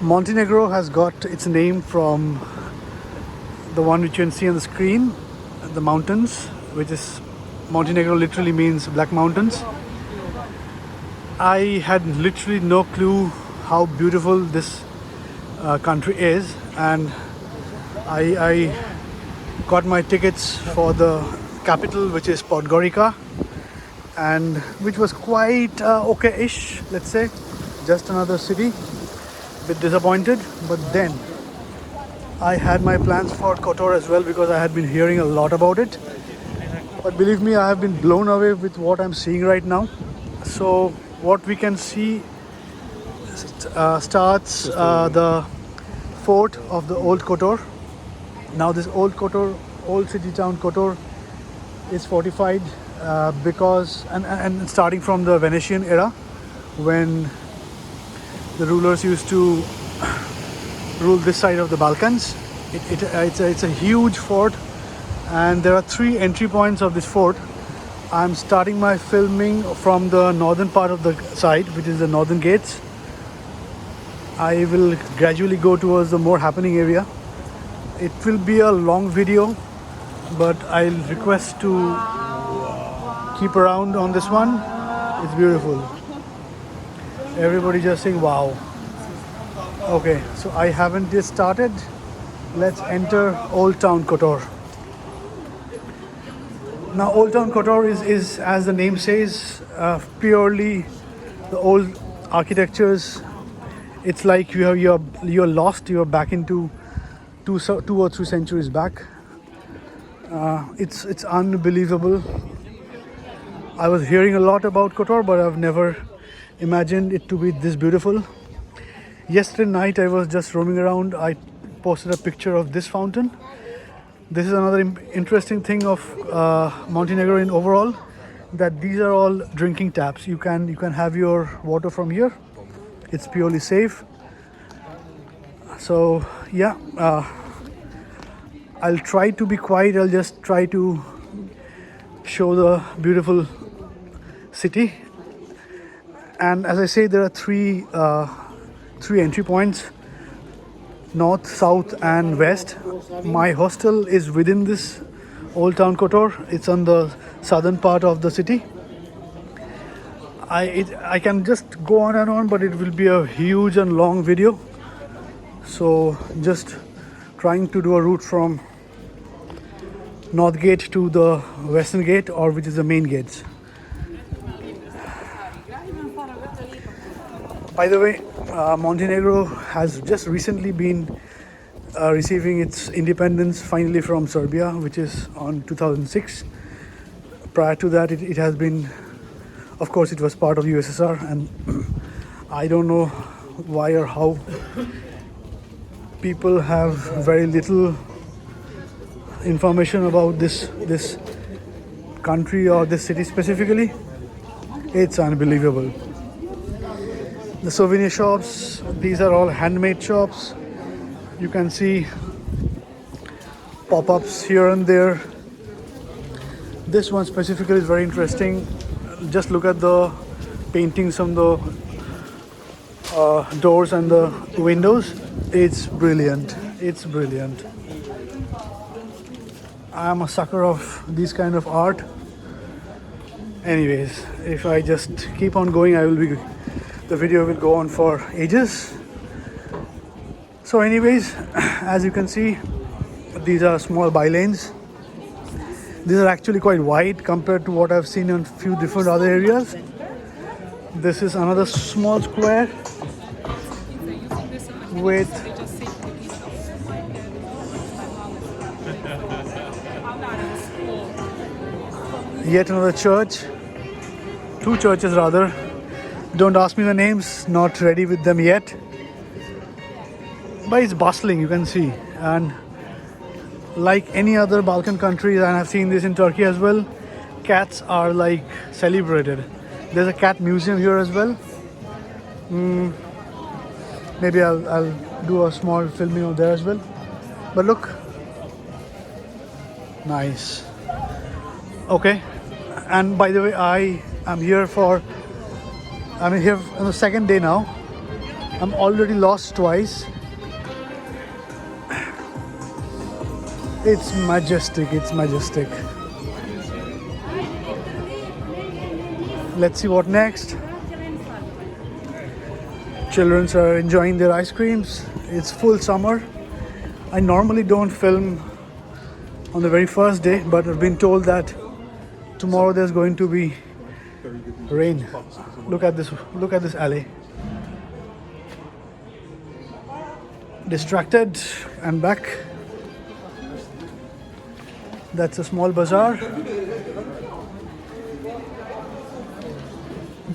Montenegro has got its name from the one which you can see on the screen, the mountains, which is Montenegro literally means Black Mountains. I had literally no clue how beautiful this country is, and I got my tickets for the capital, which is Podgorica, and which was quite okay-ish, let's say, just another city. Bit disappointed, but then I had my plans for Kotor as well because I had been hearing a lot about it. But believe me, I have been blown away with what I'm seeing right now. So what we can see starts the fort of the Old Kotor. Now this Old Kotor, old city town Kotor, is fortified because and starting from the Venetian era, when the rulers used to rule this side of the Balkans. It's a huge fort, and there are 3 entry points of this fort. I'm starting my filming from the northern part of the side, which is the northern gates. I will gradually go towards the more happening area. It will be a long video, but I'll request to keep around on this one. It's beautiful. Everybody just saying wow. Okay, so I haven't just started. Let's enter Old Town Kotor. Now Old Town Kotor is as the name says, purely the old architectures. It's like you're lost, you're back into two or 3 centuries back. It's unbelievable. I was hearing a lot about Kotor, but I've never imagined it to be this beautiful. Yesterday night I was just roaming around. I posted a picture of this fountain. This is another interesting thing of Montenegro in overall, that these are all drinking taps. You can have your water from here. It's purely safe. So yeah, I'll try to be quiet. I'll just try to show the beautiful city. And as I say, there are three entry points: north, south and west. My hostel is within this Old Town Kotor. It's on the southern part of the city. I can just go on and on, but it will be a huge and long video. So just trying to do a route from north gate to the western gate, or which is the main gates. By the way, Montenegro has just recently been receiving its independence finally from Serbia, which is on 2006. Prior to that, it has been, of course, it was part of USSR, and I don't know why or how people have very little information about this country or this city specifically. It's unbelievable. The souvenir shops, these are all handmade shops. You can see pop-ups here and there. This one specifically is very interesting. Just look at the paintings on the doors and the windows. It's brilliant. It's brilliant. I am a sucker of this kind of art. Anyways, if I just keep on going, the video will go on for ages. So anyways, as you can see, these are small bylanes. These are actually quite wide compared to what I've seen in a few different other areas. This is another small square with yet another church. 2 churches rather. Don't ask me the names, not ready with them yet. But it's bustling, you can see. And like any other Balkan countries, and I've seen this in Turkey as well, cats are like celebrated. There's a cat museum here as well. Maybe I'll do a small filming of there as well. But look, nice. Okay, and by the way, I'm here on the second day now. I'm already lost twice. It's majestic, it's majestic. Let's see what next. Children are enjoying their ice creams. It's full summer. I normally don't film on the very first day, but I've been told that tomorrow there's going to be rain. Look at this alley. Distracted and back. That's a small bazaar.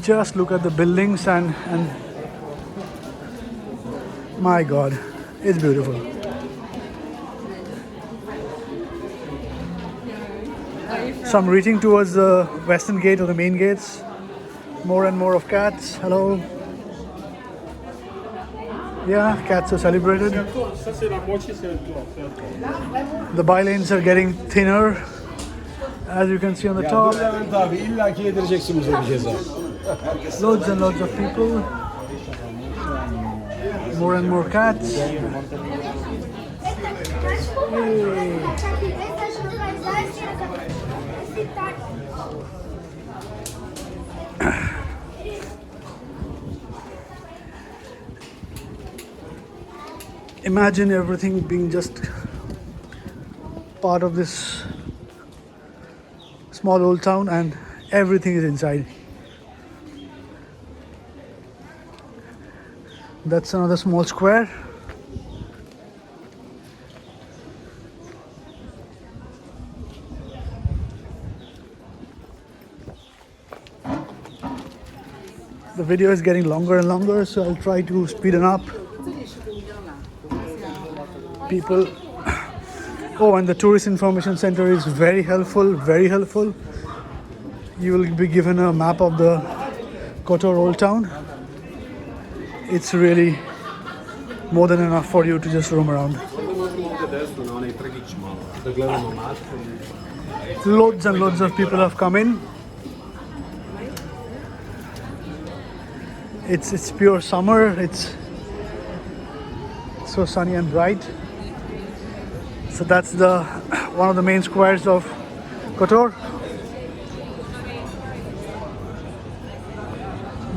Just look at the buildings and my God, it's beautiful. So I'm reaching towards the western gate or the main gates. More and more of cats. Hello. Yeah, cats are celebrated. The bylanes are getting thinner, as you can see on the top. Loads and loads of people. More and more cats. Hey. Imagine everything being just part of this small old town and everything is inside. That's another small square. The video is getting longer and longer, so I'll try to speed it up. People. Oh, and the tourist information center is very helpful, very helpful. You will be given a map of the Kotor Old Town. It's really more than enough for you to just roam around. Loads and loads of people have come in. It's pure summer. It's so sunny and bright. So that's the one of the main squares of Kotor.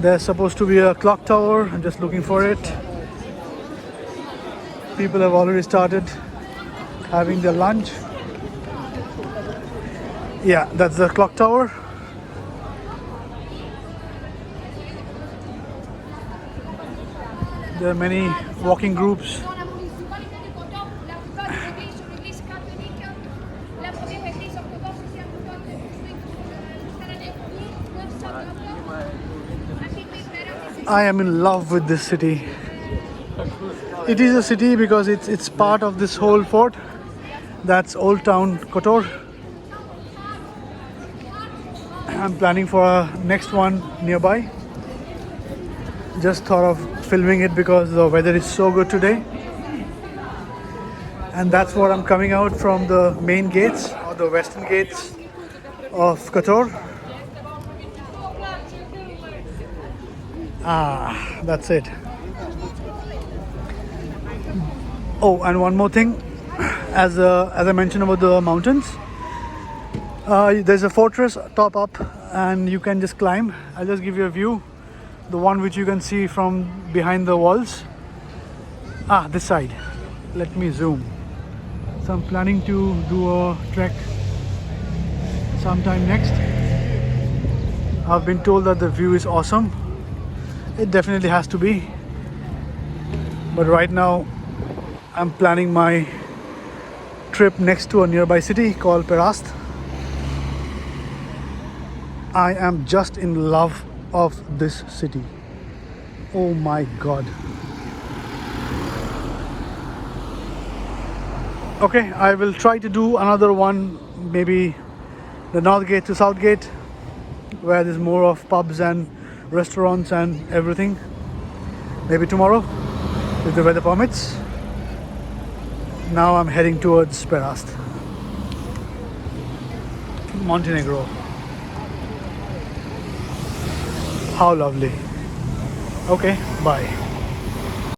There's supposed to be a clock tower. I'm just looking for it. People have already started having their lunch. Yeah, that's the clock tower. There are many walking groups. I am in love with this city. It is a city because it's part of this whole fort. That's Old Town Kotor. I'm planning for a next one nearby. Just thought of filming it because the weather is so good today. And that's what I'm coming out from the main gates or the western gates of Kotor. Ah, that's it. Oh, and one more thing. As I mentioned about the mountains, there's a fortress top up and you can just climb. I'll just give you a view. The one which you can see from behind the walls. Ah, this side. Let me zoom. So I'm planning to do a trek sometime next. I've been told that the view is awesome. It definitely has to be. But right now, I'm planning my trip next to a nearby city called Perast. I am just in love of this city. Oh my God. Okay, I will try to do another one, maybe the North Gate to South Gate, where there's more of pubs and restaurants and everything. Maybe tomorrow, if the weather permits. Now I'm heading towards Perast, Montenegro. How lovely. Okay, bye.